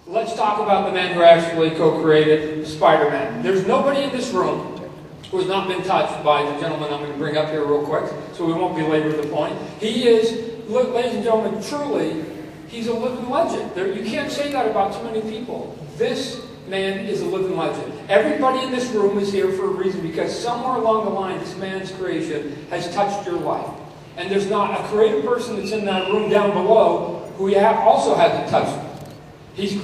let's talk about the men who actually co-created Spider-Man. There's nobody in this room who has not been touched by the gentleman I'm going to bring up here real quick, so we won't belabor the point. He is, ladies and gentlemen, truly, he's a living legend. You can't say that about too many people. This man is a living legend. Everybody in this room is here for a reason, because somewhere along the line, this man's creation has touched your life. And there's not a creative person that's in that room down below who also hasn't touched it. He's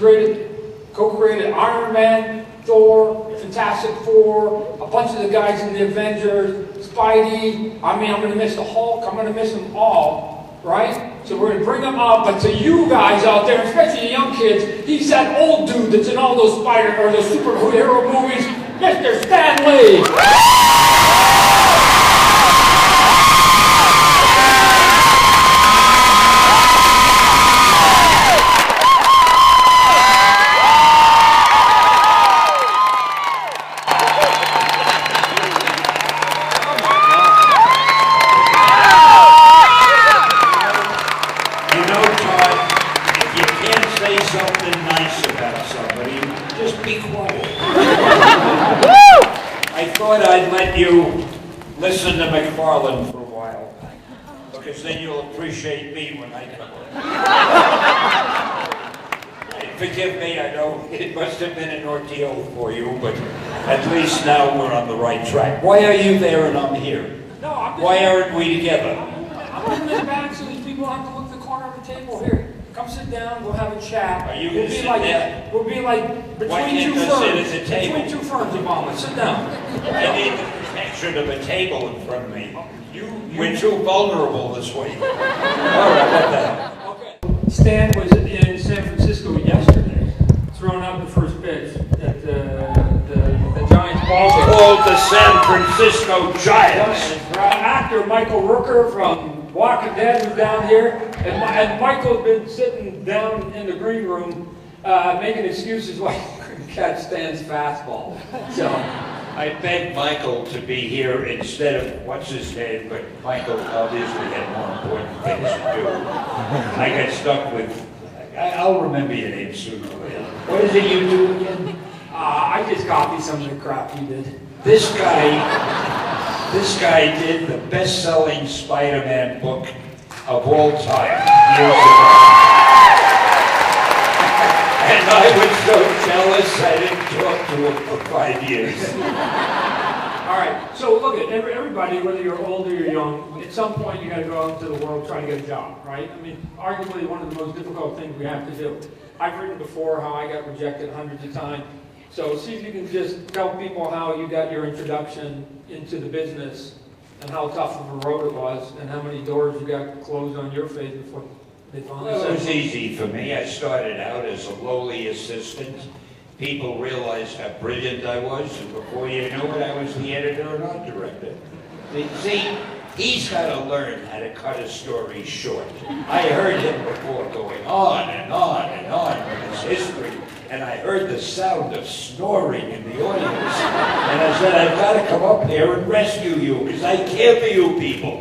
co-created Iron Man, Thor, Fantastic Four, a bunch of the guys in the Avengers, Spidey. I mean, I'm going to miss the Hulk. I'm going to miss them all, right? So we're going to bring them up, but to you guys out there, especially the young kids, he's that old dude that's in all those those superhero movies, Mr. Stan Lee. You listen to McFarlane for a while, because then you'll appreciate me when I come on. Forgive me, I know it must have been an ordeal for you, but at least now we're on the right track. Why are you there and I'm here? No, I'm just... Why aren't we together? I'm moving this back so these people have to look at the corner of the table here. Come sit down, we'll have a chat. Are you going to sit there? We'll be like between two firms. Between two firms, Obama. Sit down. I need the protection of a table in front of me. We're too vulnerable this week. All right, what the hell? Okay. Stan was in San Francisco yesterday, throwing out the first pitch at the Giants ball game. Called the San Francisco Giants. Actor Michael Rooker from Walking Dead was down here, and Michael's been sitting down in the green room making excuses why he couldn't catch Stan's fastball. So I begged Michael to be here instead of what's his name, but Michael obviously had more important things to do. I got stuck with, I'll remember your name sooner or later. What is it you do again? I just copied some of the crap he did. This guy did the best-selling Spider-Man book of all time years ago. And I was so jealous I didn't talk to him for 5 years. All right, so look at everybody, whether you're old or you're young, at some point you got to go out into the world trying to get a job, right? I mean, arguably one of the most difficult things we have to do. I've written before how I got rejected hundreds of times. So see if you can just tell people how you got your introduction into the business and how tough of a road it was and how many doors you got closed on your face before they finally Well, said it was easy for me. I started out as a lowly assistant. People realized how brilliant I was, and before you knew it, I was the editor and art director. See, he's got to learn how to cut a story short. I heard him before going on and on and on with his history, and I heard the sound of snoring in the audience. And I said, I've got to come up here and rescue you, because I care for you people.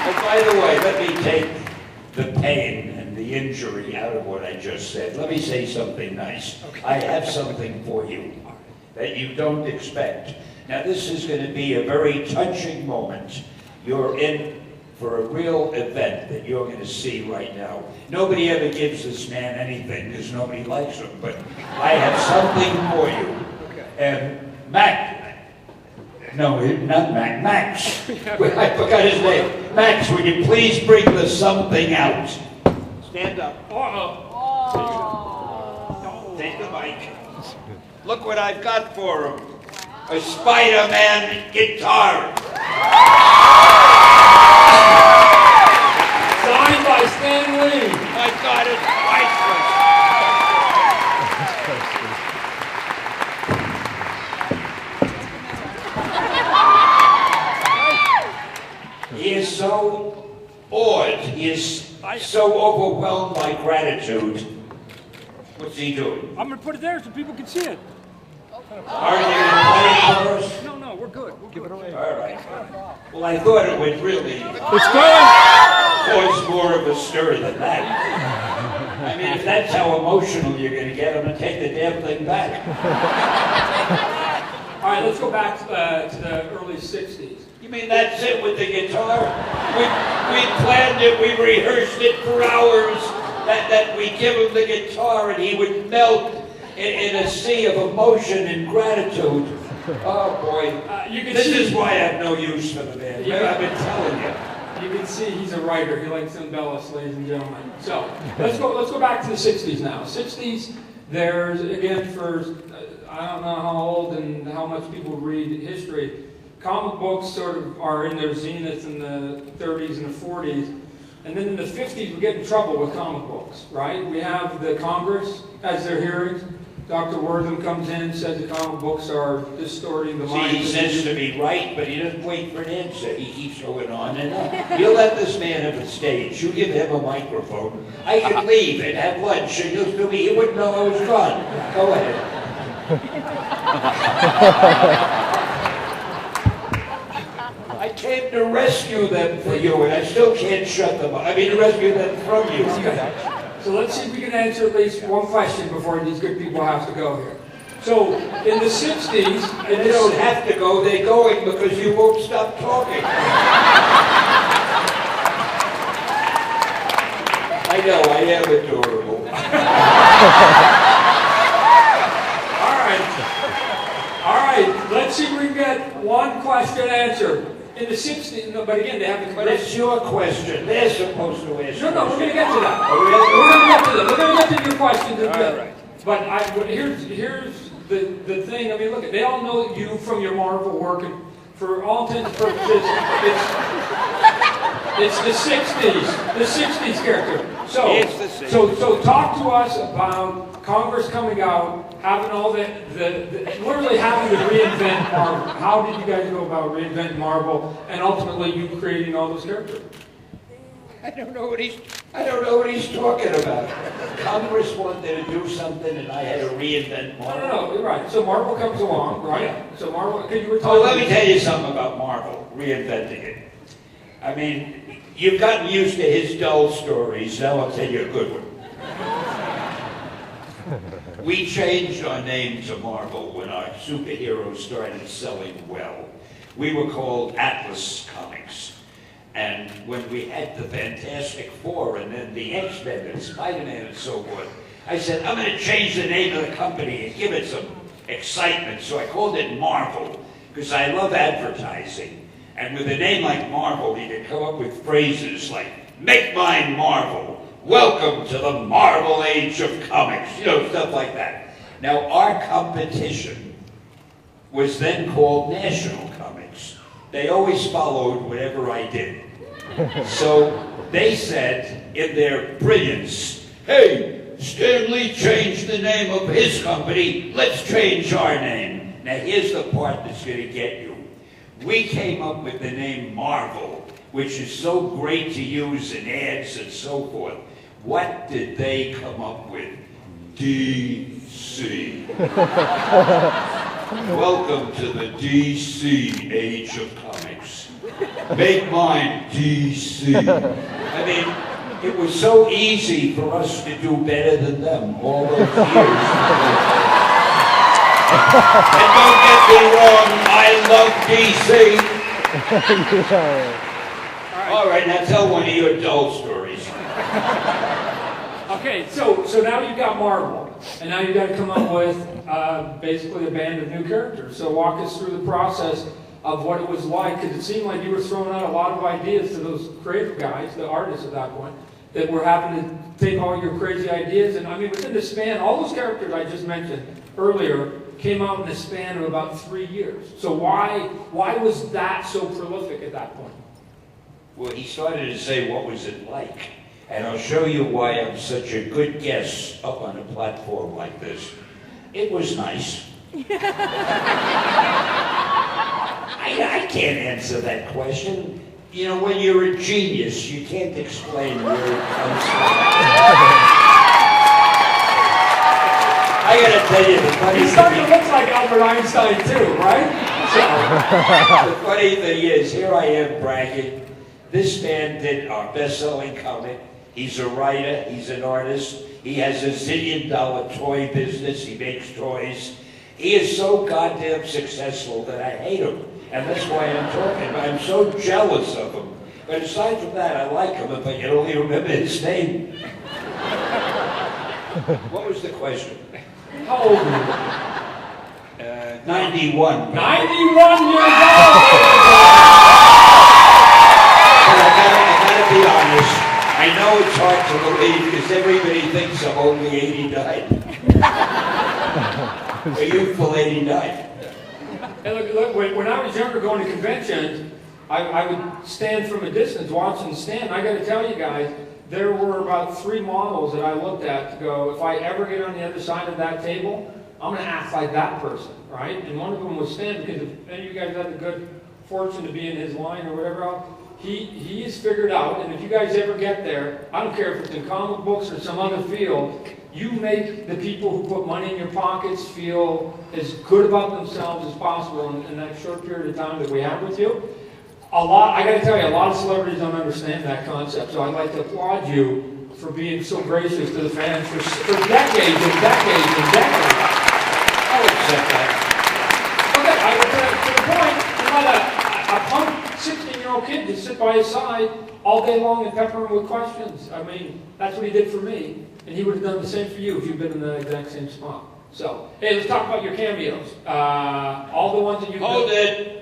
Oh, by the way, let me take the pain and the injury out of what I just said. Let me say something nice. Okay. I have something for you that you don't expect. Now, this is going to be a very touching moment. You're in for a real event that you're going to see right now. Nobody ever gives this man anything because nobody likes him, but I have something for you. Okay. And Max. I forgot his name. Max, would you please bring the something out? Stand up. Take the mic. Look what I've got for him. A Spider-Man guitar. signed by Stan Lee. My God, it's priceless. He is so awed. He is so overwhelmed by gratitude. What's he doing? I'm going to put it there so people can see it. Are you going to play it for us? No, we're good. We'll give it away. All right. Well, I thought it would really... It's going! cause more of a stir than that. I mean, if that's how emotional you're going to get, I'm going to take the damn thing back. All right, let's go back to the early 60s. You mean that's it with the guitar? We planned it, we rehearsed it for hours, that we give him the guitar and he would melt in a sea of emotion and gratitude. Oh boy, this is why I have no use for the man. I've been telling you. You can see he's a writer. He likes to embellish, ladies and gentlemen. So let's go back to the 60s now. 60s, there's, again, for, I don't know how old and how much people read history, comic books sort of are in their zenith in the 30s and the 40s. And then in the 50s, we get in trouble with comic books, right? We have the Congress has their hearings. Dr. Wortham comes in, says the comic books are distorting the mind. See, he says to be right, but he doesn't wait for an answer. He keeps going on and on. You let this man have a stage. You give him a microphone. I could leave and have lunch, and you'll still be, he wouldn't know I was gone. Go ahead. I came to rescue them for you, and I still can't shut them up. I mean, to rescue them from you. So let's see if we can answer at least one question before these good people have to go here. So in the 60s, and they don't have to go, they're going because you won't stop talking. I know, I am adorable. All right, let's see if we can get one question answered. In the 60s, no, but again, they have to... But it's your question. They're supposed to answer. No, we're going to get to that. Oh, really? We're going to get to that. We're going to get to your questions in a bit. Right. But here's the thing. I mean, look, they all know you from your Marvel work, and for all intents and purposes, it's the 60s. The 60s character. So talk to us about Congress coming out, having all literally having to reinvent Marvel. How did you guys go about reinventing Marvel, and ultimately you creating all those characters? I don't know what he's talking about. Congress wanted to do something, and I had to reinvent Marvel. No, you're right. So Marvel comes along, right? Yeah. So Marvel, let me tell you something about Marvel, reinventing it. I mean, you've gotten used to his dull stories. Now I'll tell you a good one. We changed our name to Marvel when our superheroes started selling well. We were called Atlas Comics. And when we had the Fantastic Four and then the X-Men and Spider-Man and so forth, I said, I'm going to change the name of the company and give it some excitement. So I called it Marvel, because I love advertising. And with a name like Marvel, you can come up with phrases like, make mine Marvel. Welcome to the Marvel Age of Comics, you know, stuff like that. Now, our competition was then called National Comics. They always followed whatever I did. So they said, in their brilliance, hey, Stan Lee changed the name of his company, let's change our name. Now, here's the part that's going to get you. We came up with the name Marvel, which is so great to use in ads and so forth. What did they come up with? DC. Welcome to the DC Age of Comics. Make mine DC. I mean, it was so easy for us to do better than them all those years. And don't get me wrong, I love DC. All right, now tell one of your dull stories. Okay, so now you've got Marvel, and now you've got to come up with basically a band of new characters. So walk us through the process of what it was like, because it seemed like you were throwing out a lot of ideas to those creative guys, the artists at that point, that were having to take all your crazy ideas. And I mean, within the span, all those characters I just mentioned earlier came out in the span of about 3 years. So why was that so prolific at that point? Well, he started to say, what was it like? And I'll show you why I'm such a good guest up on a platform like this. It was nice. I can't answer that question. You know, when you're a genius, you can't explain where it comes from. I gotta tell you, the funny He's starting to look like Albert Einstein too, right? The funny thing is, here I am bragging. This man did our best-selling comic. He's a writer, he's an artist. He has a zillion-dollar toy business. He makes toys. He is so goddamn successful that I hate him. And that's why I'm talking. I'm so jealous of him. But aside from that, I like him, if I can only remember his name. What was the question? How old are you? 91. 91 years old! But I gotta be honest. I know it's hard to believe because everybody thinks I'm only 89. A youthful 89. And look, when I was younger going to conventions, I would stand from a distance watching the stand. I got to tell you guys, there were about 3 models that I looked at to go, if I ever get on the other side of that table, I'm going to act like that person, right? And one of them was Stan, because if any of you guys had the good fortune to be in his line or whatever else, he's figured out, and if you guys ever get there, I don't care if it's in comic books or some other field, you make the people who put money in your pockets feel as good about themselves as possible in that short period of time that we have with you. I got to tell you, a lot of celebrities don't understand that concept, so I'd like to applaud you for being so gracious to the fans for decades and decades and decades. I'll accept that. Okay, to the point, you let a punk 16-year-old kid just sit by his side all day long and pepper him with questions. I mean, that's what he did for me, and he would have done the same for you if you'd been in the exact same spot. So, hey, let's talk about your cameos. All the ones that you've Hold it.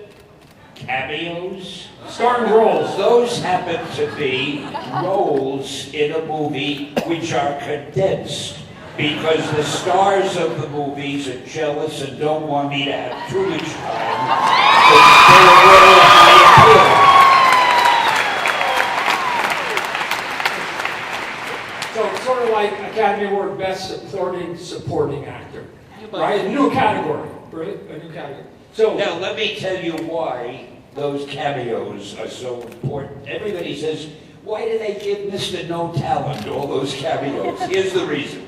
Cameos? Starring roles. Those happen to be roles in a movie which are condensed because the stars of the movies are jealous and don't want me to have too much time to fill a role I appeal. So it's sort of like Academy Award Best Supporting Actor, right? A new category, right? A new category. So now let me tell you why those cameos are so important. Everybody says, why do they give Mr. No Talent all those cameos? Here's the reason.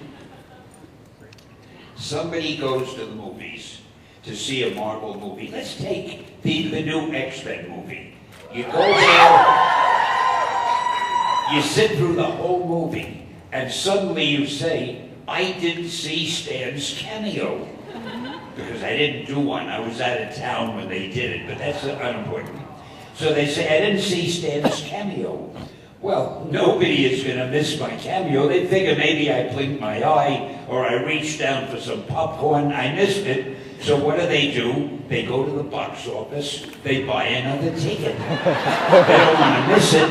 Somebody goes to the movies to see a Marvel movie. Let's take the new X-Men movie. You go there, you sit through the whole movie, and suddenly you say, I didn't see Stan's cameo. Because I didn't do one. I was out of town when they did it, but that's unimportant. So they say, I didn't see Stan's cameo. Well, nobody is going to miss my cameo. They figure maybe I blinked my eye or I reached down for some popcorn. I missed it. So what do? They go to the box office. They buy another ticket. They don't want to miss it.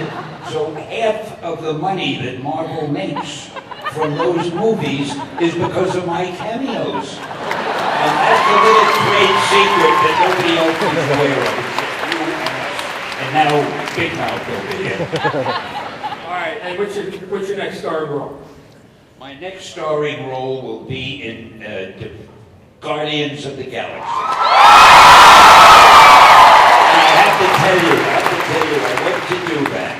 So half of the money that Marvel makes from those movies is because of my cameos. And that's a little trade secret that nobody else is aware of. And now, Big Mouth over here. all right, and what's your next starring role? My next starring role will be in the Guardians of the Galaxy. And I have to tell you, I went to do that.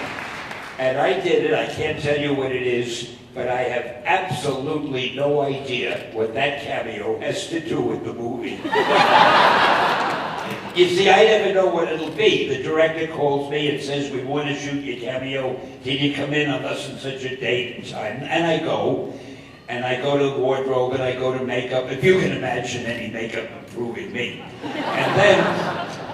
And I did it, I can't tell you what it is, but I have absolutely no idea what that cameo has to do with the movie. You see, I never know what it'll be. The director calls me and says, we want to shoot your cameo. Can you come in on thus and such a date and time? And I go to wardrobe and I go to makeup. If you can imagine any makeup improving me. And then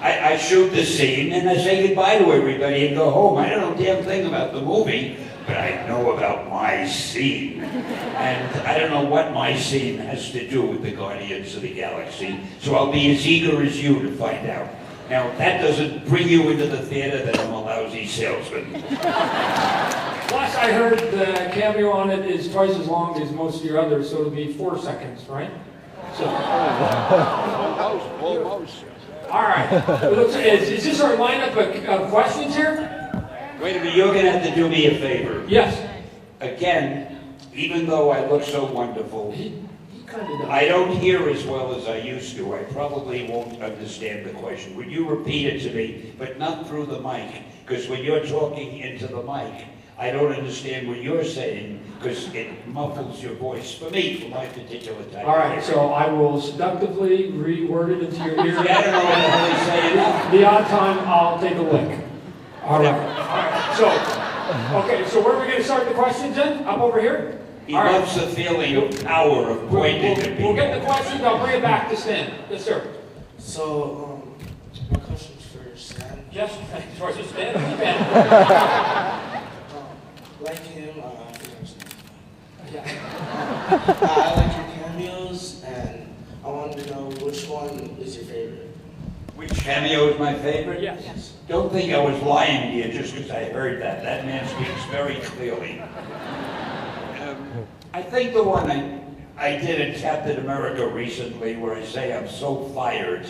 I shoot the scene and I say goodbye to everybody and go home. I don't know a damn thing about the movie, but I know about my scene. And I don't know what my scene has to do with the Guardians of the Galaxy, so I'll be as eager as you to find out. Now, if that doesn't bring you into the theater, then I'm a lousy salesman. Last I heard, the cameo on it is twice as long as most of your others, so it'll be 4 seconds, right? So. Almost. All right. Is this our lineup of questions here? Wait a minute, you're going to have to do me a favor. Yes. Again, even though I look so wonderful, He kind of does. I don't hear as well as I used to. I probably won't understand the question. Would you repeat it to me, but not through the mic? Because when you're talking into the mic, I don't understand what you're saying because it muffles your voice for me, for my particular type. All right, so I will seductively reword it into your ear. I don't know what the hell he's saying now. The odd time, I'll take a lick. All right. Okay, so where are we going to start the questions then? Up over here? He loves the feeling of power of pointing to people. We'll get the questions, I'll bring it back to Stan. Yes, sir. So, my question's for Stan. Yes, for Stan. Like him, Yeah. I like your cameos, and I wanted to know which one is your favorite. Which cameo is my favorite? Yes. Don't think I was lying to you just because I heard that. That man speaks very clearly. I think the one I did in Captain America recently where I say I'm so fired,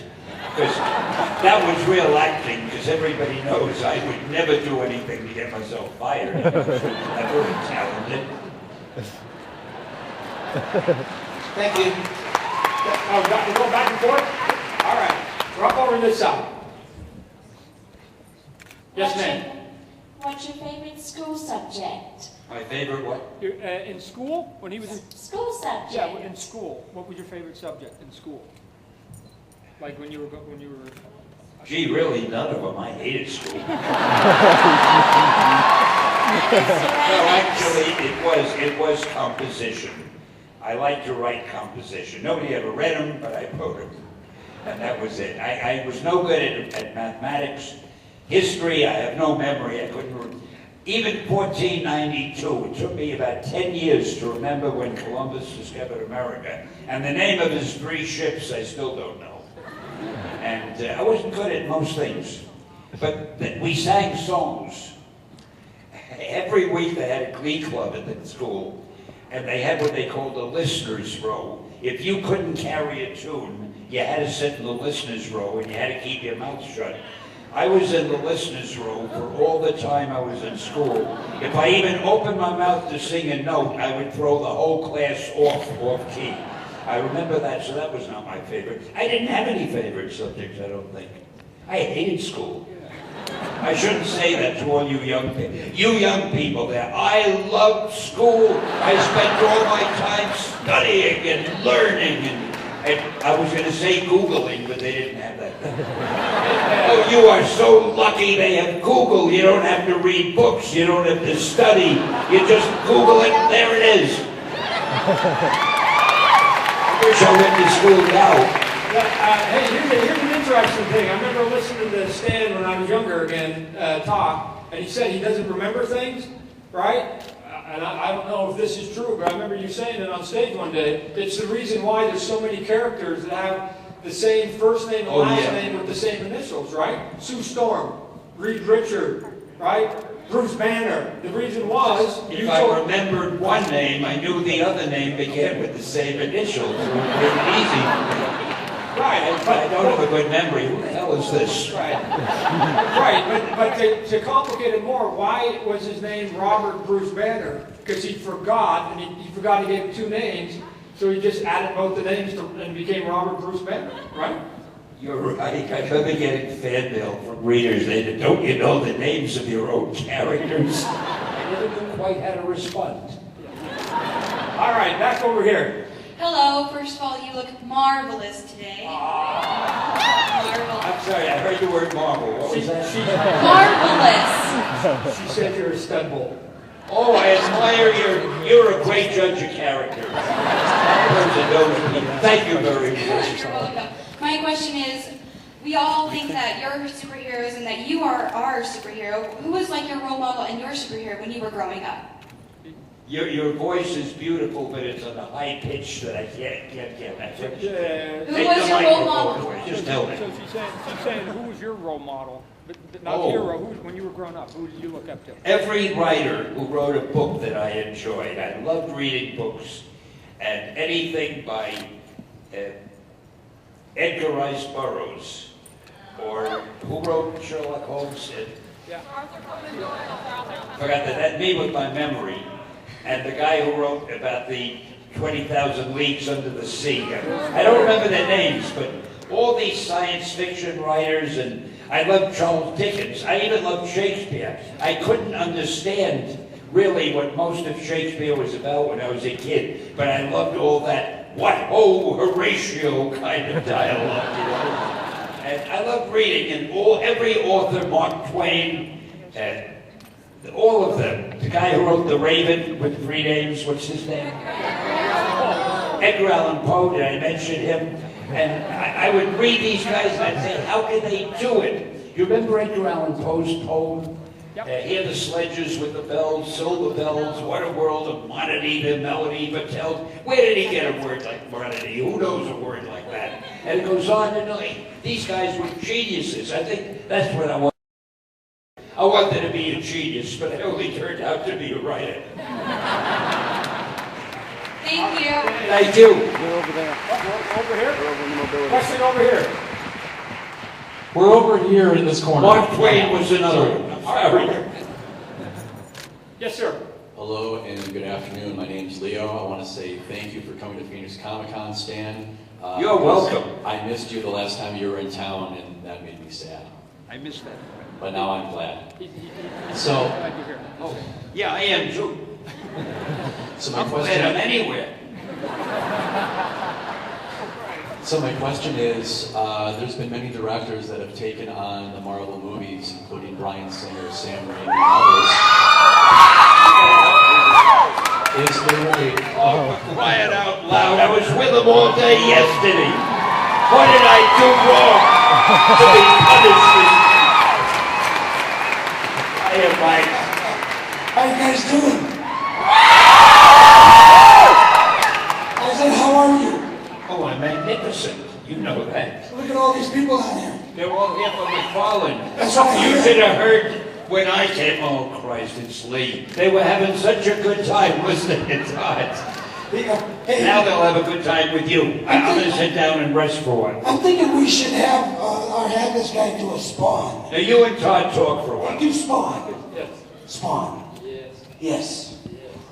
because that was real acting, because everybody knows I would never do anything to get myself fired. I'm very talented. Thank you. Oh, we're going back and forth? All right. We're up over this side. Yes, ma'am. What's your favorite school subject? My favorite what? In school? When he was in... School subject. Yeah, in school. What was your favorite subject in school? Like when you were... Gee, really, none of them. I hated school. No, actually, it was composition. I like to write composition. Nobody ever read them, but I wrote them. And that was it. I was no good at mathematics. History, I have no memory. I couldn't... Even 1492, it took me about 10 years to remember when Columbus discovered America. And the name of his 3 ships, I still don't know. And I wasn't good at most things. But we sang songs. Every week they had a glee club at the school. And they had what they called a listener's row. If you couldn't carry a tune, you had to sit in the listener's row and you had to keep your mouth shut. I was in the listener's row for all the time I was in school. If I even opened my mouth to sing a note, I would throw the whole class off key. I remember that, so that was not my favorite. I didn't have any favorite subjects, I don't think. I hated school. I shouldn't say that to all you young people. You young people there, I loved school. I spent all my time studying and learning and I was going to say Googling, but they didn't have that. Oh, you are so lucky they have Google. You don't have to read books. You don't have to study. You just Google it, and there it is. I wish I went to school now. Hey, here's an interesting thing. I remember listening to Stan when I was younger again talk, and he said he doesn't remember things, right? And I don't know if this is true, but I remember you saying it on stage one day. It's the reason why there's so many characters that have the same first name and last name with the same initials, right? Sue Storm, Reed Richard, right? Bruce Banner. The reason was... If I remembered one name, I knew the other name began with the same initials. It would make it easy for me. Right, but I don't have a good memory. Who the hell is this? Right. Right, but to complicate it more, why was his name Robert Bruce Banner? Because he forgot, and he forgot he gave 2 names, so he just added both the names and became Robert Bruce Banner, right? You're right. I remember getting fan mail from readers. They said, don't you know the names of your own characters? I never knew quite how to respond. All right, back over here. Hello. First of all, you look marvelous today. Marvelous. I'm sorry, I heard the word marvel. What was that? Marvelous. She said you're a stud bull. Oh, I admire you're a great judge of character. Thank you very much. You're welcome. My question is, we all think that you're superheroes and that you are our superhero. Who was like your role model and your superhero when you were growing up? Your voice is beautiful, but it's on a high pitch that I can't get that. Who was your role model? Just tell me. So she's saying, who was your role model? But not hero. When you were growing up, who did you look up to? Every writer who wrote a book that I enjoyed. I loved reading books, and anything by Edgar Rice Burroughs, or who wrote Sherlock Holmes? Forgot that me with my memory. And the guy who wrote about the 20,000 Leagues Under the Sea. I don't remember their names, but all these science fiction writers, and I loved Charles Dickens. I even loved Shakespeare. I couldn't understand really what most of Shakespeare was about when I was a kid, but I loved all that what ho Horatio kind of dialogue, you know. And I loved reading, and every author, Mark Twain, All of them. The guy who wrote The Raven with 3 names, what's his name? Edgar Allan Poe, did I mention him? And I would read these guys and I'd say, how can they do it? You remember Edgar Allan Poe's poem? Hear the sledges with the bells, silver bells, what a world of monody, the melody, but tell. Where did he get a word like monody? Who knows a word like that? And it goes on and on. These guys were geniuses. I think that's what I want. I wanted to be a genius, but I only turned out to be a writer. Thank you. Thank you. We're over there. Over here? We're over in the mobility. Question over here. We're over here in this corner. Mark Twain was another one. I'm sorry. Yes, sir. Hello and good afternoon. My name's Leo. I want to say thank you for coming to Phoenix Comic-Con, Stan. You're welcome. I missed you the last time you were in town, and that made me sad. I missed that. But now I'm glad. So, Oh, yeah, I am too. so my I'm glad I'm question. anywhere. So my question is, there's been many directors that have taken on the Marvel movies, including Bryan Singer, Sam Raimi, and others. Is there a Oh, quiet out loud. I was with them all day yesterday. What did I do wrong to be punished this I am Mike. How you guys doing? I said, how are you? Oh, I'm magnificent. You know that. Look at all these people out here. They're all here for McFarlane. That's right. You should have heard when I came. Oh, Christ, it's Lee. They were having such a good time listening to Todd. Hey, Now they'll have a good time with you. I'm going to sit down and rest for a while. I'm thinking we should have this guy do a Spawn. Now, you and Todd talk for a while. Do Spawn. Yes. Spawn. Yes. Yes.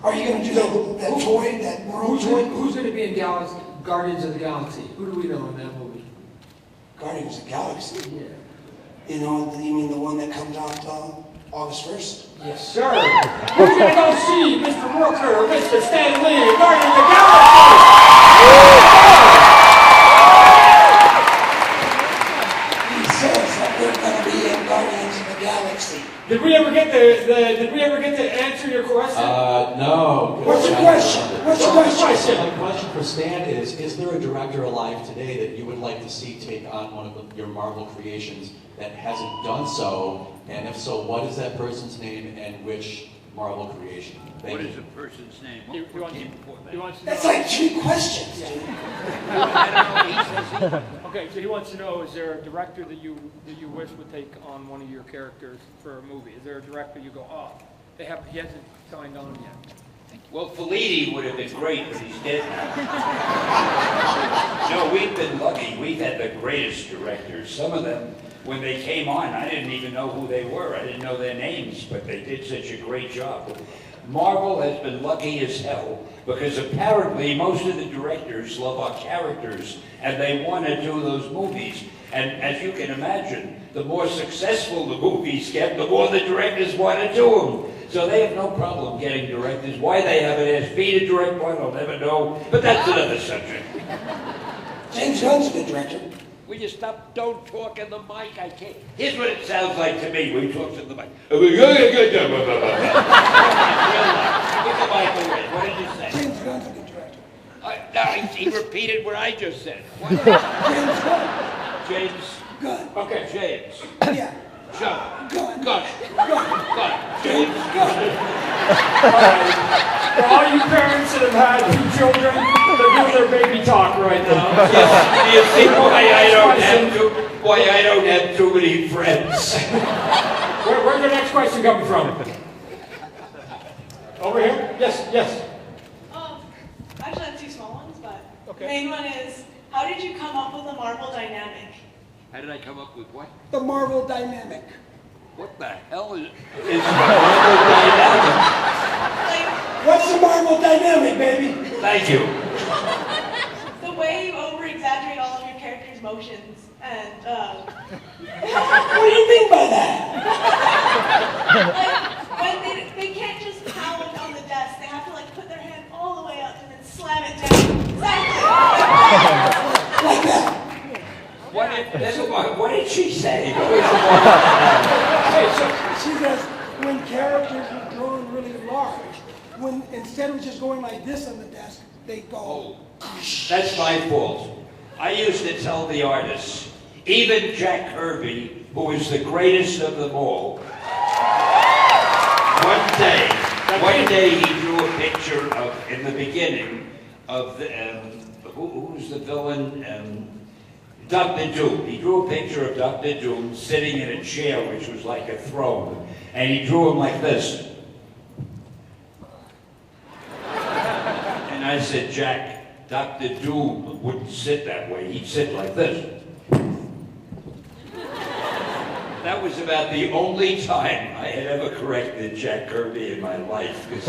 Are you going to do that toy, that world toy? Who's going to be in Guardians of the Galaxy? Who do we know in that movie? Guardians of the Galaxy. Yeah. You know, you mean the one that comes out August 1st? Yes, sir. We're going to go see Mr. Rooker, Mr. Stan Lee, Guardians of the Galaxy. He says that they're going to be in Guardians of the Galaxy. Did we ever get to answer your question? No. What's your question? What's your question? My question for Stan is there a director alive today that you would like to see take on one of your Marvel creations that hasn't done so? And if so, what is that person's name and which Marvel creation? Thank you. the person's name? He wants to That's know. like 3 questions, dude. Okay, so he wants to know: is there a director that you wish would take on one of your characters for a movie? Is there a director you go, oh, he hasn't signed on yet? Well, Fellini would have been great, but he's dead now. No, we've been lucky. We've had the greatest directors. Some of them, when they came on, I didn't even know who they were. I didn't know their names, but they did such a great job. Marvel has been lucky as hell because apparently most of the directors love our characters and they want to do those movies. And as you can imagine, the more successful the movies get, the more the directors want to do them. So they have no problem getting directors. Why they haven't asked me to direct one, I'll never know. But that's another subject. James Gunn's a good director. Will you stop? Don't talk in the mic. I can't. Here's what it sounds like to me when you talk to the mic. Put the mic away. What did you say? James Gunn's a good director. No, he repeated what I just said. What? James. Gunn. Okay, James. Yeah. John. Gunn. Gunn. Gunn. James. For all you parents that have had 2 children, they're doing their baby talk right now. Do you see why I don't have too many friends? Where's the next question coming from? Over here? Yes, yes. Actually, I have 2 small ones, but Okay. the main one is, how did you come up with the Marvel dynamic? How did I come up with what? The Marvel dynamic. What the hell is Marvel dynamic? Like, What's the Marvel dynamic, baby? Thank you. the way you over-exaggerate all of your characters' motions, and, What do you mean by that? like, when they can't just pound on the desk, they have to, like, put their hand all the way up and then slam it down. Exactly! Like that. What did she say? Hey, so She goes, when characters were drawn really large, when instead of just going like this on the desk, they go. That's my fault. I used to tell the artists, even Jack Kirby, who was the greatest of them all, one day he drew a picture of, in the beginning, of the, who's the villain? Dr. Doom. He drew a picture of Dr. Doom sitting in a chair, which was like a throne, and he drew him like this. And I said, Jack, Dr. Doom wouldn't sit that way. He'd sit like this. That was about the only time I had ever corrected Jack Kirby in my life, because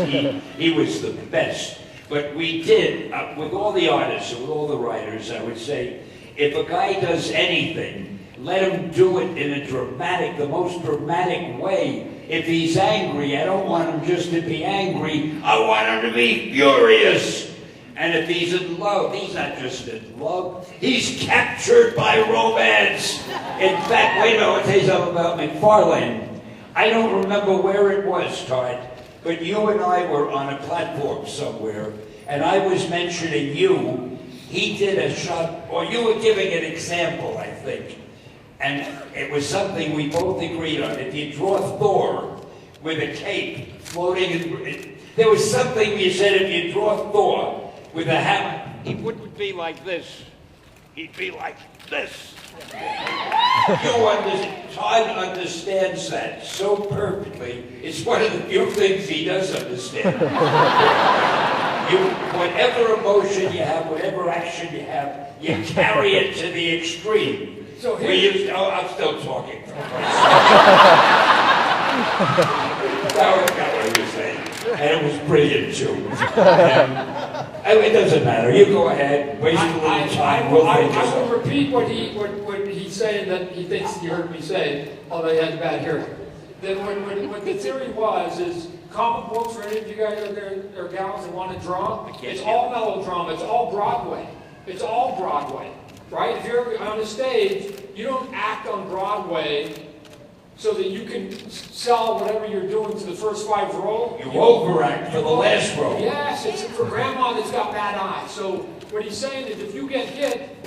he was the best. But we did, with all the artists and with all the writers, I would say, if a guy does anything, let him do it in a dramatic, the most dramatic way. If he's angry, I don't want him just to be angry. I want him to be furious. And if he's in love, he's not just in love. He's captured by romance. In fact, wait a minute, I'll tell you something about McFarlane. I don't remember where it was, Todd, but you and I were on a platform somewhere, and I was mentioning you. He did a shot, or you were giving an example, I think. And it was something we both agreed on. If you draw Thor with a cape floating, there was something you said, if you draw Thor with a hammer, he wouldn't be like this. He'd be like this. Todd understands that so perfectly. It's one of the few things he does understand. Whatever emotion you have, whatever action you have, you carry it to the extreme. So I'm still talking. That was what you saying. And it was brilliant, too. It doesn't matter. You go ahead. Waste a little time. I will repeat what he's saying that he thinks he heard me say, although he had a bad hearing. That what the theory was is comic books, for any of you guys or gals that want to draw, it's all melodrama. It's all Broadway. It's all Broadway, right? If you're on a stage, you don't act on Broadway so that you can sell whatever you're doing to the first 5 rows. You overact for the last row. Yes, it's for grandma that's got bad eyes. So what he's saying is if you get hit,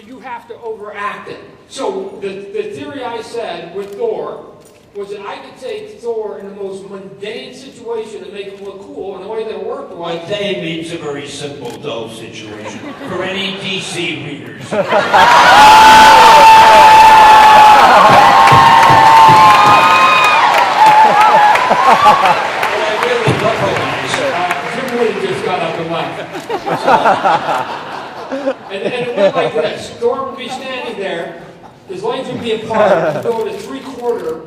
you have to overact it. So the theory I said with Thor was that I could take Thor in the most mundane situation and make him look cool, and the way that it worked was... Mundane means a very simple, dull situation for any DC readers. And I really love Jim Woody just got up and left. And it went like this. Thor would be standing there, his legs would be apart, he'd go to 3/4.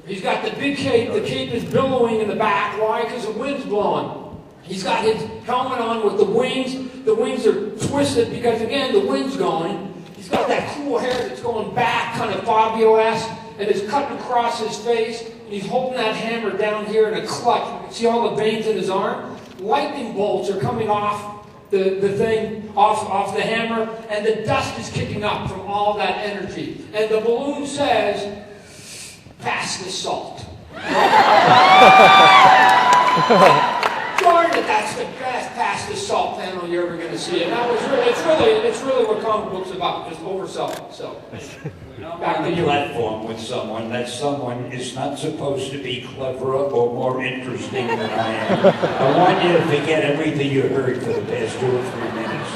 He's got the big cape. The cape is billowing in the back. Why? Because the wind's blowing. He's got his helmet on with the wings. The wings are twisted because, again, the wind's going. He's got that cool hair that's going back, kind of Fabio-esque, and it's cutting across his face. And he's holding that hammer down here in a clutch. You can see all the veins in his arm. Lightning bolts are coming off the thing, off the hammer, and the dust is kicking up from all that energy. And the balloon says, pass the salt. Darn it, that's the best pass the salt panel you're ever going to see. And that was it's really what comic books about, just overselling. So, back to the platform with someone. That someone is not supposed to be cleverer or more interesting than I am. I want you to forget everything you heard for the past 2 or 3 minutes.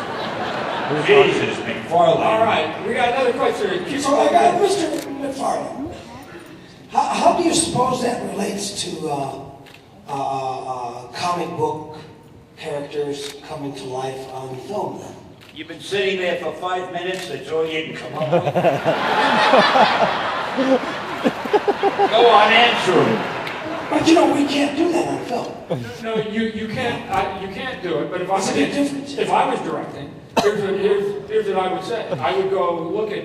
Jesus, McFarlane. All right, we got another question. So I got Mr. McFarlane. How do you suppose that relates to comic book characters coming to life on film then? You've been sitting there for 5 minutes, that's all you can come up with. Go on, answer him. But you know, we can't do that on film. No, you can't do it, but if I was directing, here's what I would say. I would go look at,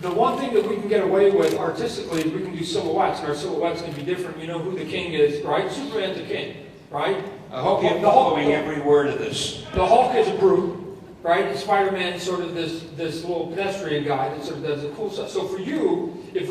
the one thing that we can get away with artistically is we can do silhouettes, and our silhouettes can be different. You know who the king is, right? Superman's the king, right? I hope you're following every word of this. The Hulk is a brute, right? Spider-Man's sort of this little pedestrian guy that sort of does the cool stuff. So for you, if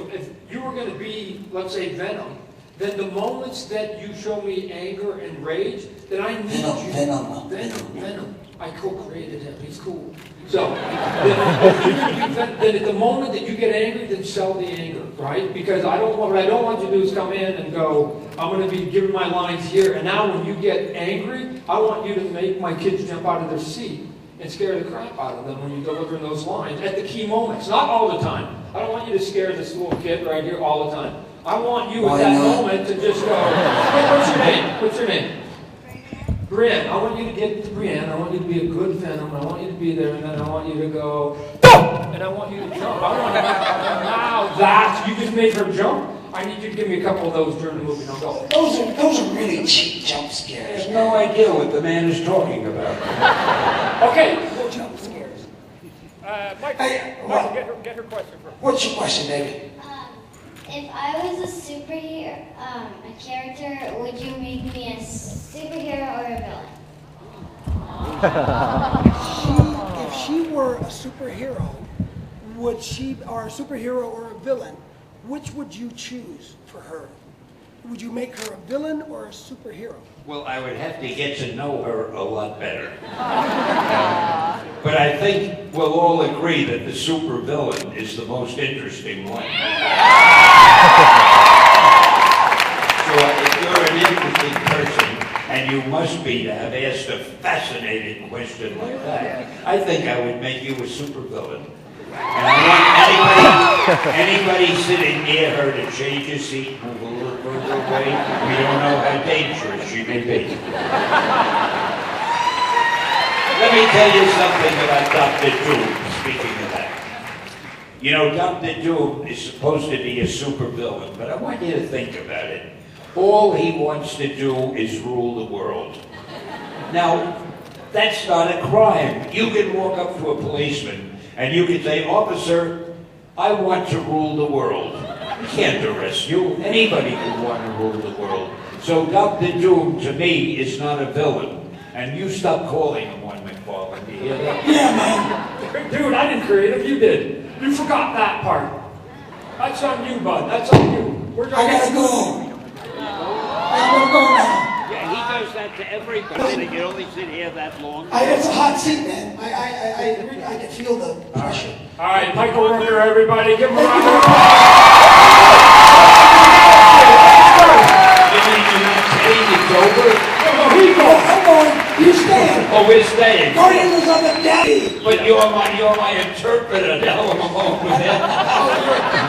you were going to be, let's say, Venom, then the moments that you show me anger and rage, then I need you. Venom. I co-created him. He's cool. So, then at the moment that you get angry, then sell the anger, right? Because what I don't want you to do is come in and go, I'm going to be giving my lines here, and now when you get angry, I want you to make my kids jump out of their seat and scare the crap out of them when you deliver those lines at the key moments, not all the time. I don't want you to scare this little kid right here all the time. I want you at that moment to just go, hey, what's your name? What's your name? Brienne. I want you to get to Brienne. I want you to be a good Venom. I want you to be there, and then I want you to go, and I want you to jump. I want to make now that you just made her jump. I need you to give me a couple of those during the movie. Now go. Those are really cheap jump scares. I have no idea what the man is talking about. Okay. No jump scares. Michael, get her question first. What's your question, baby? If I was a superhero, a character, would you make me a superhero or a villain? If she were a superhero, or a superhero or a villain, which would you choose for her? Would you make her a villain or a superhero? Well, I would have to get to know her a lot better. But I think we'll all agree that the supervillain is the most interesting one. So if you're an interesting person, and you must be to have asked a fascinating question like that, I think I would make you a supervillain. And I want anybody sitting near her to change his seat, move a little further away. We don't know how dangerous she may be. Let me tell you something about Dr. Doom, speaking of that. You know, Dr. Doom is supposed to be a supervillain, but I want you to think about it. All he wants to do is rule the world. Now, that's not a crime. You can walk up to a policeman and you can say, officer, I want to rule the world. He can't arrest you. Anybody could want to rule the world. So Dr. Doom, to me, is not a villain. And you stop calling him one, McFarlane. Do you hear that? Yeah, man. Dude, I didn't create him. You did. You forgot that part. That's on you, bud. That's on you. I gotta go. I gotta go now. Yeah, he does that to everybody. You only sit here that long. It's a hot seat, man. I can feel the pressure. All right, Michael Rooker, everybody. Give him a round of It's over. I'm going. You staying. Oh, we're staying. Guardians of the Galaxy. But you're my interpreter. Now I'm alone with him.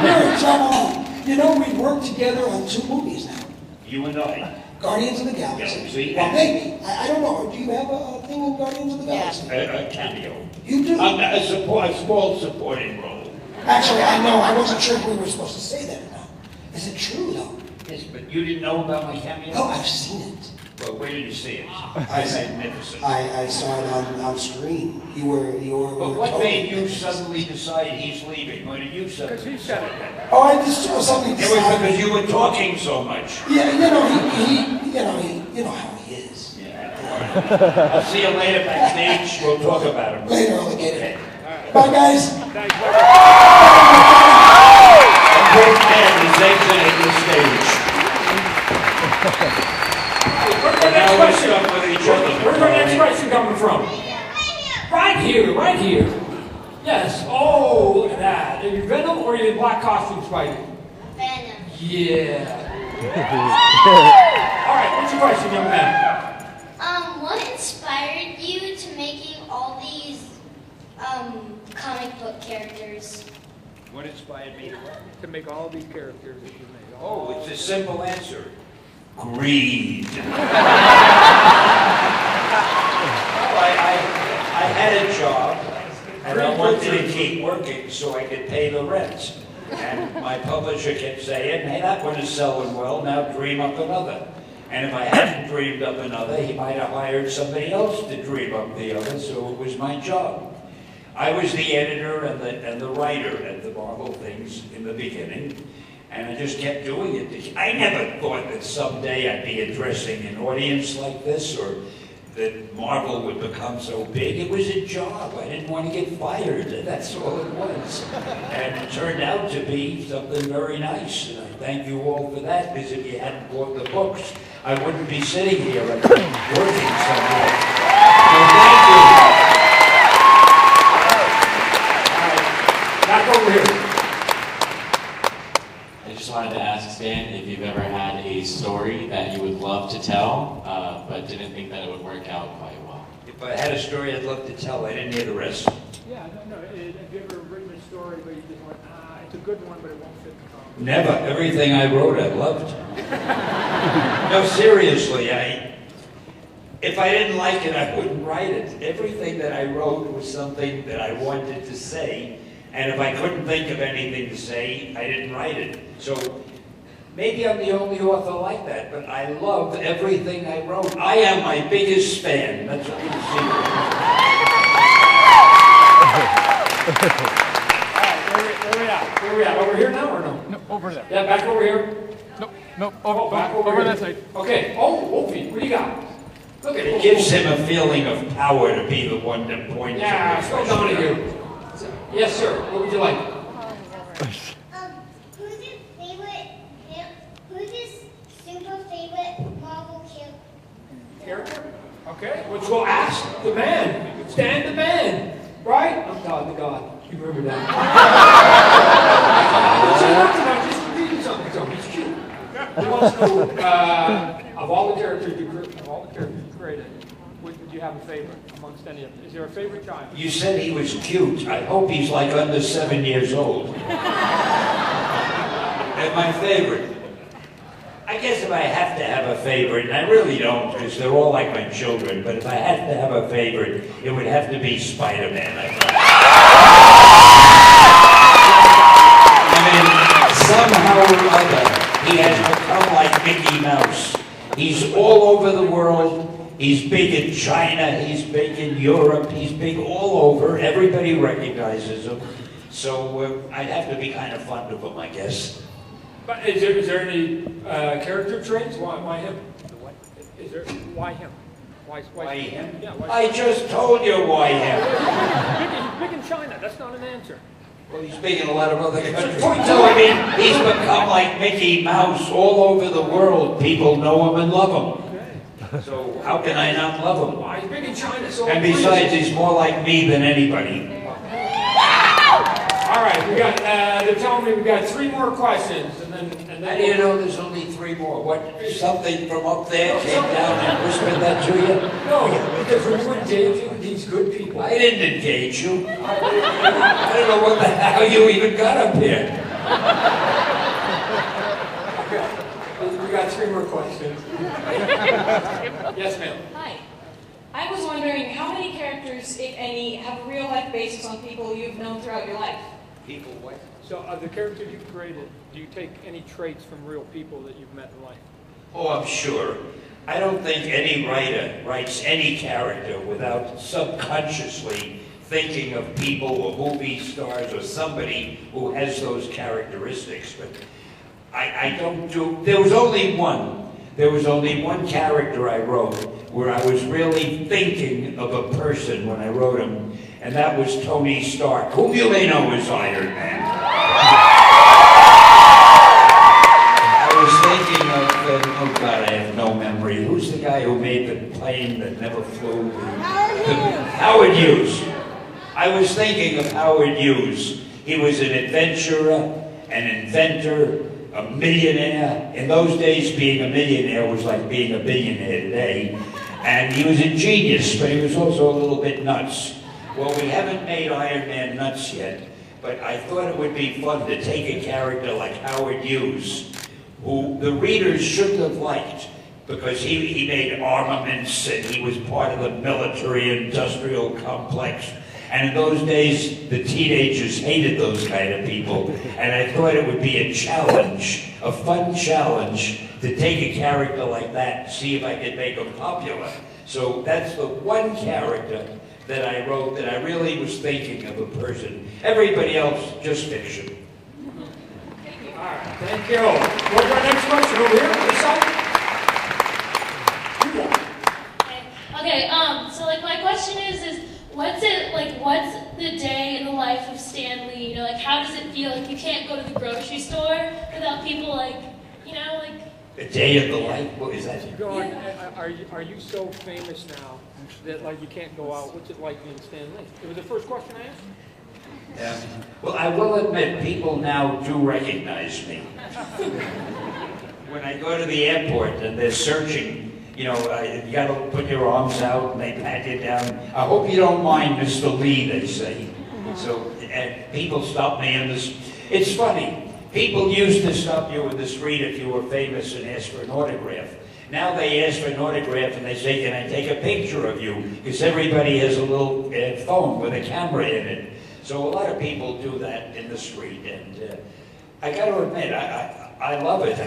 You're in trouble. You know, we've worked together on 2 movies now. You and I. Guardians of the Galaxy. Galaxy. Well, maybe. I don't know. Do you have a thing with Guardians of the Galaxy? A cameo. You do? A small supporting role. Actually, I know. I wasn't sure if we were supposed to say that or not. Is it true, though? Yes, but you didn't know about my cameo? No, I've seen it. Well, where did you see it? Magnificent. I saw it on screen. You were. But what made you suddenly decide he's leaving? Why did you suddenly? Because he said it. Oh, I just suddenly It was decided. because you were talking so much. Yeah, you know how he is. Yeah. I'll see you later backstage. We'll talk about him. Later, I'll get it. Bye, guys. A great man is exiting the stage. Now we're stuck with each other. Where's our next question coming from? Right here, right here. Yes. Oh, look at that. Are you Venom or are you black costume Spidey? Venom. Yeah. All right, what's your question, young man? What inspired you to making all these comic book characters? What inspired me To make all these characters that you made. Oh, it's a simple answer. Greed. I had a job, and I wanted to keep working so I could pay the rent. And my publisher kept saying, hey, that one is selling well, now dream up another. And if I hadn't dreamed up another, he might have hired somebody else to dream up the other, so it was my job. I was the editor and the writer at the Marvel things in the beginning, and I just kept doing it. I never thought that someday I'd be addressing an audience like this, or that Marvel would become so big. It was a job. I didn't want to get fired. That's all it was. And it turned out to be something very nice. And I thank you all for that, because if you hadn't bought the books, I wouldn't be sitting here and working somewhere. So thank you. All right, back over here. I just wanted to ask Stan if you've ever had a story that you would love to tell, but didn't think that it would work out quite well. If I had a story I'd love to tell, I didn't hear the rest. Yeah, no. Have you ever written a story where you just went, it's a good one, but it won't fit the problem? Never. Everything I wrote, I loved. No, seriously, if I didn't like it, I wouldn't write it. Everything that I wrote was something that I wanted to say, and if I couldn't think of anything to say, I didn't write it. So maybe I'm the only author like that, but I love everything I wrote. I am my biggest fan. That's what you see. Where we at? Over here now or no? No, over there. Yeah, back over here. No, Back over over here. that side. Okay. Oh, Wolfie, what do you got? Look at It gives him a feeling of power to be the one that points. Yeah, let's go down to you. Yes, sir. What would you like? Who's your super favorite Marvel Character? Okay. Let's go ask the man. Stan the man. Right? I'm Todd the God. You remember that? Just reading something to him. He's cute. He wants to know, of all the characters you created, would you have a favorite amongst any of them? Is there a favorite child? You said he was cute. I hope he's like under 7 years old. And my favorite. I guess if I have to have a favorite, and I really don't, because they're all like my children, but if I had to have a favorite, it would have to be Spider-Man, I mean, somehow or other, he has become like Mickey Mouse. He's all over the world. He's big in China. He's big in Europe. He's big all over. Everybody recognizes him. So I'd have to be kind of fond of him, I guess. But is there any character traits? Why him? Why him? Why him? Yeah, why I just told you why him. He's big in China. That's not an answer. Well, he's big in a lot of other countries. So, I mean, he's become like Mickey Mouse all over the world. People know him and love him. So how can I not love him? Why he's big in China? So And besides, he's more like me than anybody. All right, we got. They're telling me we got 3 more questions, and then. How do you know there's only 3 more? What? Something from up there came down and whispered that to you? No, because we were engaging with these good people. I didn't engage you. I don't know what the hell you even got up here. We got 3 more questions. Yes, ma'am. Hi. I was wondering how many characters, if any, have a real life basis on people you've known throughout your life? People what? So, the characters you've created, do you take any traits from real people that you've met in life? Oh, I'm sure. I don't think any writer writes any character without subconsciously thinking of people or movie stars or somebody who has those characteristics. But I don't do... There was only one character I wrote where I was really thinking of a person when I wrote him, and that was Tony Stark, whom you may know as Iron Man. I was thinking of, oh God, I have no memory. Who's the guy who made the plane that never flew? Howard Hughes. I was thinking of Howard Hughes. He was an adventurer, an inventor, a millionaire. In those days, being a millionaire was like being a billionaire today. And he was a genius, but he was also a little bit nuts. Well, we haven't made Iron Man nuts yet, but I thought it would be fun to take a character like Howard Hughes, who the readers shouldn't have liked, because he made armaments and he was part of the military-industrial complex. And in those days, the teenagers hated those kind of people. And I thought it would be a challenge, a fun challenge, to take a character like that and see if I could make him popular. So that's the one character that I wrote that I really was thinking of a person. Everybody else, just fiction. All right, thank you. What's our next question over here on this side? Okay, so like my question is what's the day in the life of Stan Lee? You know, like how does it feel? Like you can't go to the grocery store without people like, you know, like. A day of the life? What is that? Are you so famous now that like you can't go out? What's it like being Stan Lee? It was the first question I asked. Well, I will admit, people now do recognize me. When I go to the airport and they're searching, you know, you got to put your arms out and they pat you down. I hope you don't mind, Mr. Lee, they say. So, and people stop me in this. It's funny. People used to stop you in the street if you were famous and ask for an autograph. Now they ask for an autograph and they say, can I take a picture of you? Because everybody has a little phone with a camera in it. So a lot of people do that in the street. And I got to admit, I love it.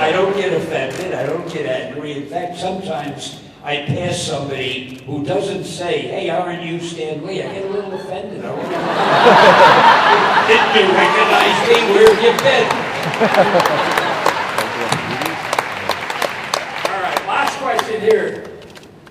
I don't get offended. I don't get angry. In fact, sometimes I pass somebody who doesn't say, hey, aren't you Stan Lee? I get a little offended. I want to know. Didn't you recognize me? Where have you been? All right, last question here.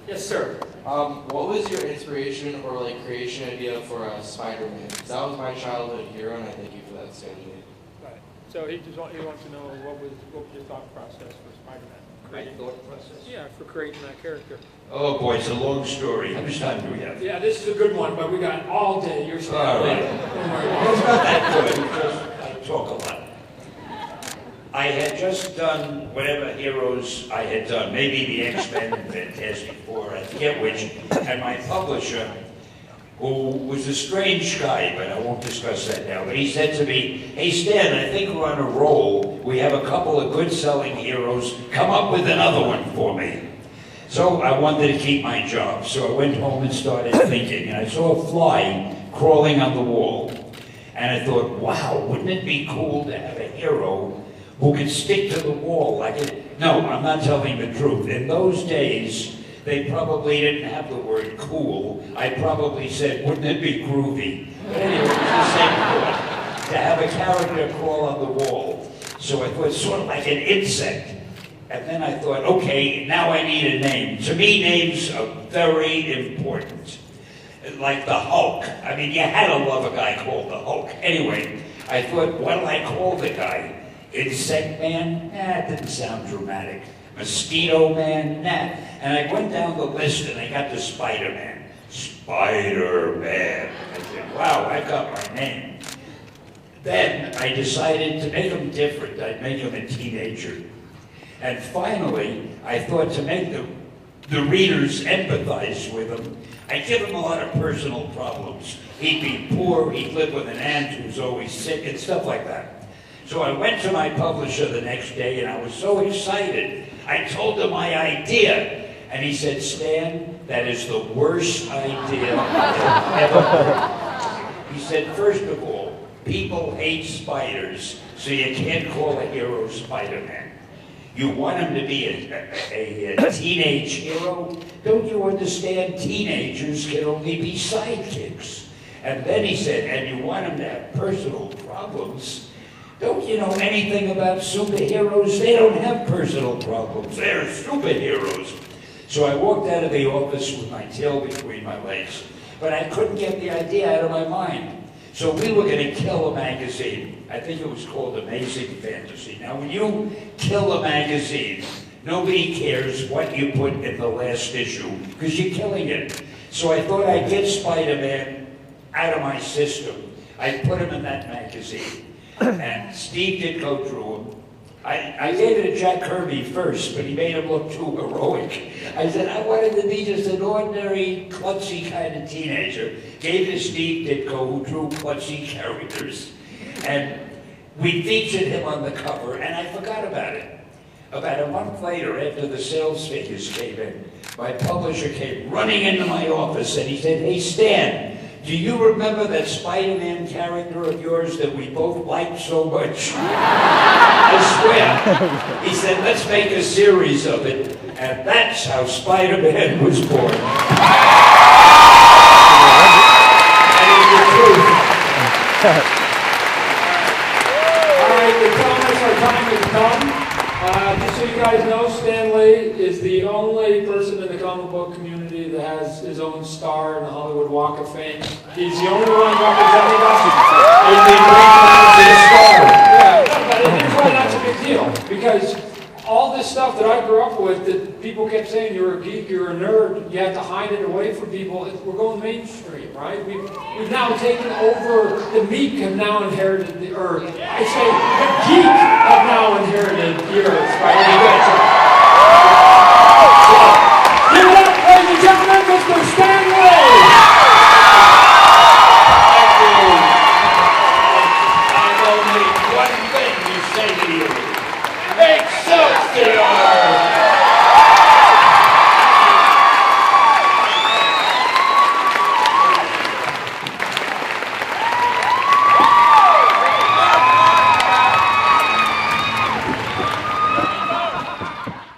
Yes, sir. What was your inspiration or like creation idea for Spider-Man? Because that was my childhood hero, and I thank you for that, Stan Lee. Right. So he wants to know what was your thought process for Spider-Man? My thought process? Yeah, for creating that character. Oh boy, it's a long story. How much time do we have? Yeah, this is a good one, but we got all day. You're Stan All Lee. right. It's not that good. I talk a lot. I had just done whatever heroes I had done, maybe the X-Men and Fantastic Four, I forget which, and my publisher, who was a strange guy, but I won't discuss that now, but he said to me, hey Stan, I think we're on a roll. We have a couple of good-selling heroes. Come up with another one for me. So I wanted to keep my job, so I went home and started thinking, and I saw a fly crawling on the wall, and I thought, wow, wouldn't it be cool to have a hero who could stick to the wall like it? No, I'm not telling the truth. In those days, they probably didn't have the word cool. I probably said, wouldn't it be groovy? But anyway, it was the same thought, to have a character crawl on the wall. So I thought, sort of like an insect. And then I thought, okay, now I need a name. To me, names are very important. Like the Hulk. I mean, you had to love a guy called the Hulk. Anyway, I thought, what do I call the guy? Insect Man? It didn't sound dramatic. Mosquito Man? Nah. And I went down the list and I got to Spider-Man. Spider-Man. I said, wow, I got my name. Then I decided to make him different. I'd make him a teenager. And finally, I thought to make the readers empathize with him, I'd give him a lot of personal problems. He'd be poor, he'd live with an aunt who's always sick, and stuff like that. So I went to my publisher the next day, and I was so excited. I told him my idea, and he said, Stan, that is the worst idea I've ever heard. He said, first of all, people hate spiders, so you can't call a hero Spider-Man. You want him to be a teenage hero? Don't you understand teenagers can only be sidekicks? And then he said, and you want him to have personal problems? Don't you know anything about superheroes? They don't have personal problems. They're superheroes. So I walked out of the office with my tail between my legs, but I couldn't get the idea out of my mind. So we were going to kill a magazine. I think it was called Amazing Fantasy. Now, when you kill a magazine, nobody cares what you put in the last issue, because you're killing it. So I thought I'd get Spider-Man out of my system. I'd put him in that magazine. And Steve Ditko drew him. I gave it to Jack Kirby first, but he made him look too heroic. I said, I wanted to be just an ordinary, klutzy kind of teenager. Gave it to Steve Ditko, who drew klutzy characters. And we featured him on the cover, and I forgot about it. About a month later, after the sales figures came in, my publisher came running into my office, and he said, hey, Stan, do you remember that Spider-Man character of yours that we both liked so much? I swear. He said, let's make a series of it. And that's how Spider-Man was born. That is the truth. All right, the time has come. Just so you guys guys know, Stan Lee is the only person in the comic book community that has his own star in the Hollywood Walk of Fame. He's the only one representing us. Yeah, but here's why that's a big deal. Because all this stuff that I grew up with, that people kept saying you're a geek, you're a nerd, you have to hide it away from people. We're going mainstream, right? We've now taken over. The meek have now inherited the earth. I say the geek have now inherited the earth, right?